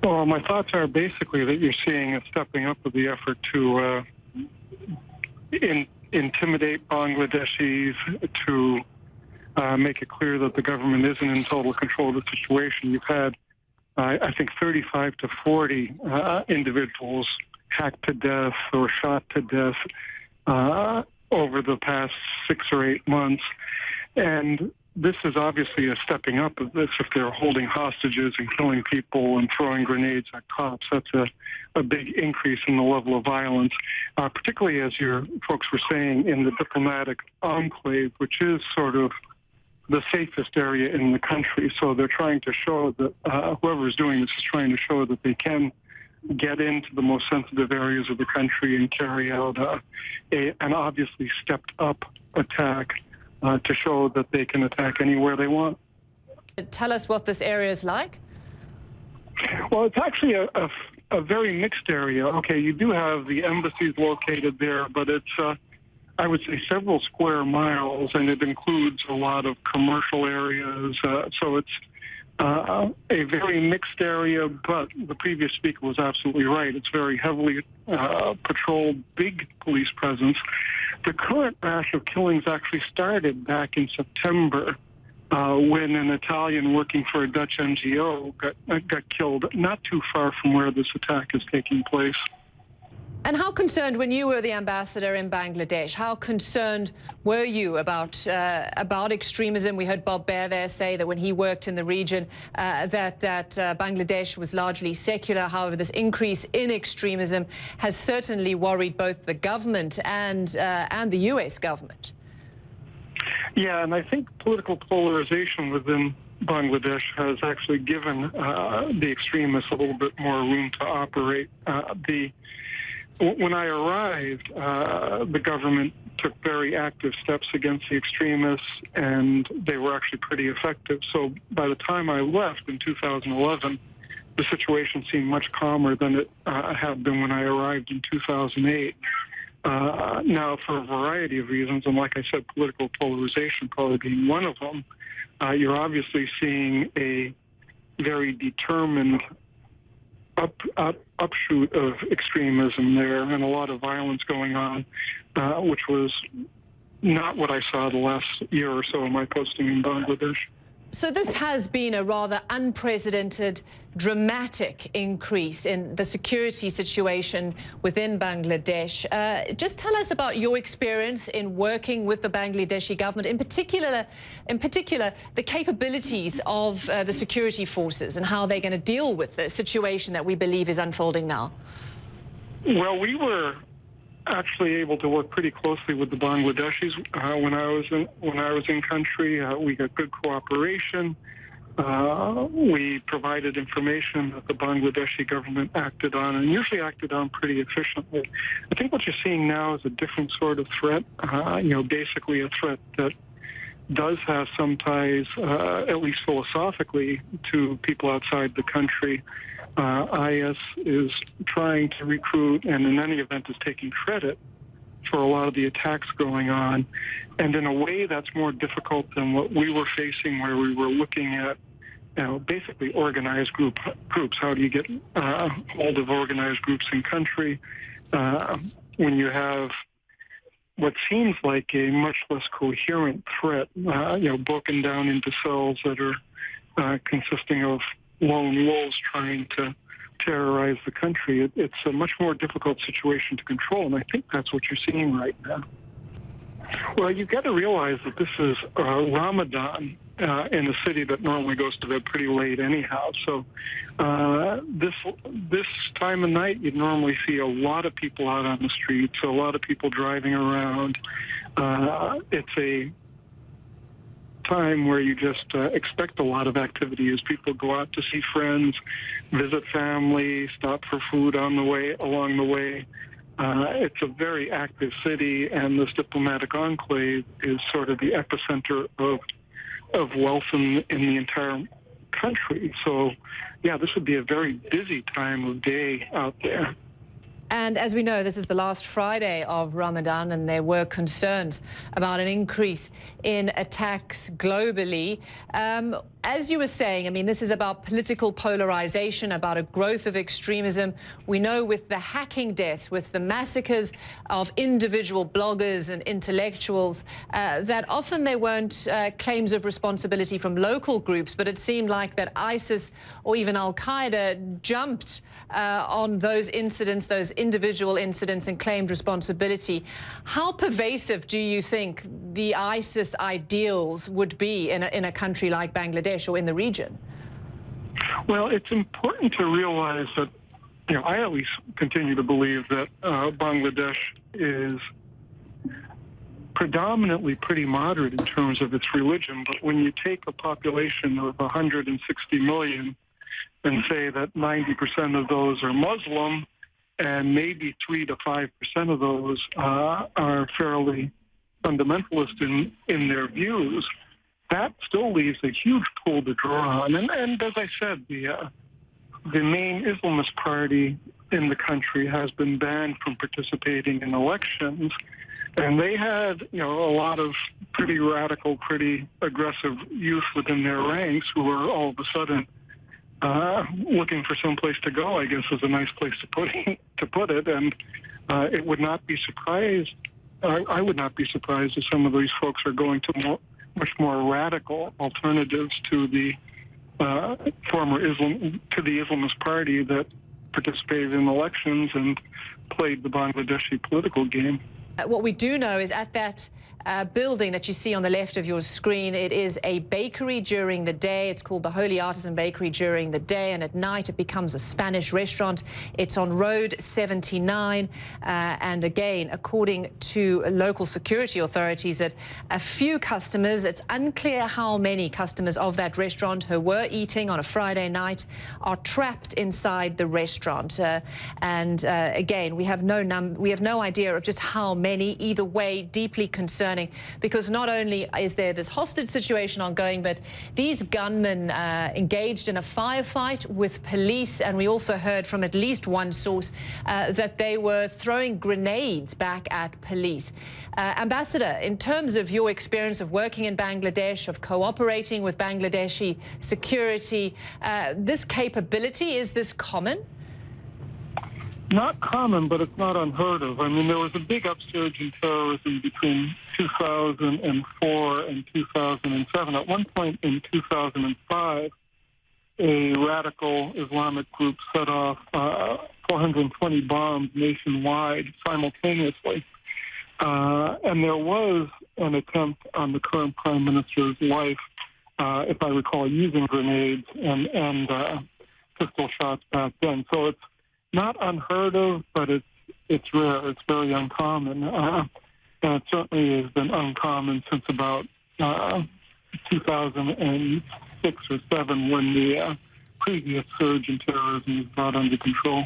Well, my thoughts are basically that you're seeing a stepping up of the effort to intimidate Bangladeshis, to make it clear that the government isn't in total control of the situation. You've had, I think, 35 to 40 individuals hacked to death or shot to death over the past 6 or 8 months. And this is obviously a stepping up of this. If they're holding hostages and killing people and throwing grenades at cops, that's a big increase in the level of violence, particularly as your folks were saying in the diplomatic enclave, which is sort of the safest area in the country. So they're trying to show that whoever is doing this is trying to show that they can get into the most sensitive areas of the country and carry out an obviously stepped up attack to show that they can attack anywhere they want. Tell us what this area is like. Well, it's actually a very mixed area. Okay, you do have the embassies located there, but it's, I would say, several square miles, and it includes a lot of commercial areas. So it's a very mixed area, but the previous speaker was absolutely right. It's very heavily patrolled, big police presence. The current rash of killings actually started back in September when an Italian working for a Dutch NGO got killed not too far from where this attack is taking place. And how concerned, when you were the ambassador in Bangladesh, how concerned were you about extremism? We heard Bob Baer there say that when he worked in the region, that Bangladesh was largely secular. However, this increase in extremism has certainly worried both the government and the U.S. government. Yeah, and I think political polarization within Bangladesh has actually given the extremists a little bit more room to operate. When I arrived, the government took very active steps against the extremists, and they were actually pretty effective. So by the time I left in 2011, the situation seemed much calmer than it had been when I arrived in 2008. Now, for a variety of reasons, and like I said, political polarization probably being one of them, you're obviously seeing a very determined upshoot of extremism there, and a lot of violence going on, which was not what I saw the last year or so of my posting in Bangladesh. So this has been a rather unprecedented, dramatic increase in the security situation within Bangladesh. Just tell us about your experience in working with the Bangladeshi government, in particular, the capabilities of the security forces and how they're going to deal with the situation that we believe is unfolding now. Well, we were actually able to work pretty closely with the Bangladeshis when I was in country. We got good cooperation. We provided information that the Bangladeshi government acted on, and usually acted on pretty efficiently. I think what you're seeing now is a different sort of threat. Basically a threat that does have some ties, at least philosophically, to people outside the country. IS is trying to recruit, and in any event is taking credit for a lot of the attacks going on. And in a way that's more difficult than what we were facing, where we were looking at basically organized groups. How do you get hold of organized groups in country when you have what seems like a much less coherent threat, broken down into cells that are consisting of lone wolves trying to terrorize the country. It's a much more difficult situation to control, and I think that's what you're seeing right now. Well, you've got to realize that this is Ramadan in a city that normally goes to bed pretty late anyhow. So this time of night, you'd normally see a lot of people out on the streets, a lot of people driving around. It's a time where you just expect a lot of activity as people go out to see friends, visit family, stop for food along the way. It's a very active city, and this diplomatic enclave is sort of the epicenter of wealth in the entire country. So, yeah, this would be a very busy time of day out there. And as we know, this is the last Friday of Ramadan, and there were concerns about an increase in attacks globally. as you were saying, I mean, this is about political polarization, about a growth of extremism. We know with the hacking deaths, with the massacres of individual bloggers and intellectuals, that often they weren't claims of responsibility from local groups, but it seemed like that ISIS or even Al-Qaeda jumped on those incidents, those individual incidents, and claimed responsibility. How pervasive do you think the ISIS ideals would be in a country like Bangladesh or in the region? Well, it's important to realize that, I at least continue to believe that Bangladesh is predominantly pretty moderate in terms of its religion. But when you take a population of 160 million and say that 90% of those are Muslim and maybe 3 to 5% of those are fairly fundamentalist in their views, that still leaves a huge pool to draw on. And as I said, the main Islamist party in the country has been banned from participating in elections. And they had, a lot of pretty radical, pretty aggressive youth within their ranks who were all of a sudden looking for some place to go, I guess is a nice place to put it. And it would not be surprised, I would not be surprised if some of these folks are going to much more radical alternatives to the Islamist party that participated in elections and played the Bangladeshi political game. What we do know is at that building that you see on the left of your screen, it is a bakery during the day. It's called the Holy Artisan Bakery during the day, and at night it becomes a Spanish restaurant. It's on Road 79, and again, according to local security authorities, that a few customers, it's unclear how many customers of that restaurant who were eating on a Friday night, are trapped inside the restaurant. Again, we have no idea of just how many. Either way, deeply concerning, because not only is there this hostage situation ongoing, but these gunmen engaged in a firefight with police. And we also heard from at least one source that they were throwing grenades back at police. Ambassador, in terms of your experience of working in Bangladesh, of cooperating with Bangladeshi security, this capability, is this common? Not common, but it's not unheard of. I mean, there was a big upsurge in terrorism between 2004 and 2007. At one point in 2005, a radical Islamic group set off 420 bombs nationwide simultaneously. And there was an attempt on the current prime minister's life, if I recall, using grenades and pistol shots back then. So it's not unheard of, but it's rare. It's very uncommon. And it certainly has been uncommon since about 2006 or 7 when the previous surge in terrorism was brought under control.